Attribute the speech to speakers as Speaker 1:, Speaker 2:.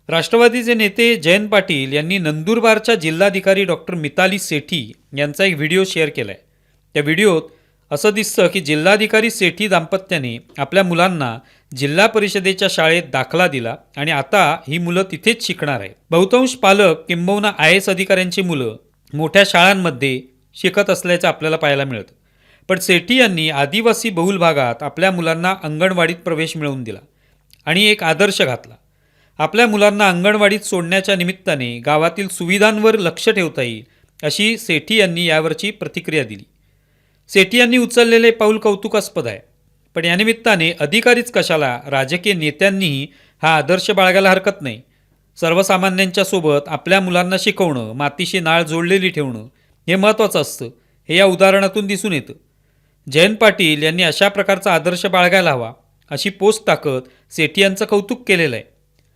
Speaker 1: राष्ट्रवादीचे नेते जयंत पाटील यांनी नंदुरबारच्या जिल्हाधिकारी डॉक्टर मिताली सेठी यांचा एक व्हिडिओ शेअर केला आहे। त्या व्हिडिओत असं दिसतं की जिल्हाधिकारी सेठी दाम्पत्याने आपल्या मुलांना जिल्हा परिषदेच्या शाळेत दाखला दिला आणि आता ही मुलं तिथेच शिकणार आहेत। बहुतांश पालक किंबहुना IAS अधिकाऱ्यांची मुलं मोठ्या शाळांमध्ये शिकत असल्याचं आपल्याला पाहायला मिळतं। पण सेठी यांनी आदिवासी बहुल भागात आपल्या मुलांना अंगणवाडीत प्रवेश मिळवून दिला आणि एक आदर्श घातला। आपल्या मुलांना अंगणवाडीत सोडण्याच्या निमित्ताने गावातील सुविधांवर लक्ष ठेवता येईल अशी सेठी यांनी यावरची प्रतिक्रिया दिली। सेठी यांनी उचललेले पाऊल कौतुकास्पद आहे, पण या निमित्ताने अधिकारीच कशाला, राजकीय नेत्यांनीही हा आदर्श बाळगायला हरकत नाही। सर्वसामान्यांच्या सोबत आपल्या मुलांना शिकवणं, मातीशी नाळ जोडलेली ठेवणं हे महत्त्वाचं असतं, हे या उदाहरणातून दिसून येतं। जयंत पाटील यांनी अशा प्रकारचा आदर्श बाळगायला हवा अशी पोस्ट टाकत सेठी यांचं कौतुक केलेलं आहे।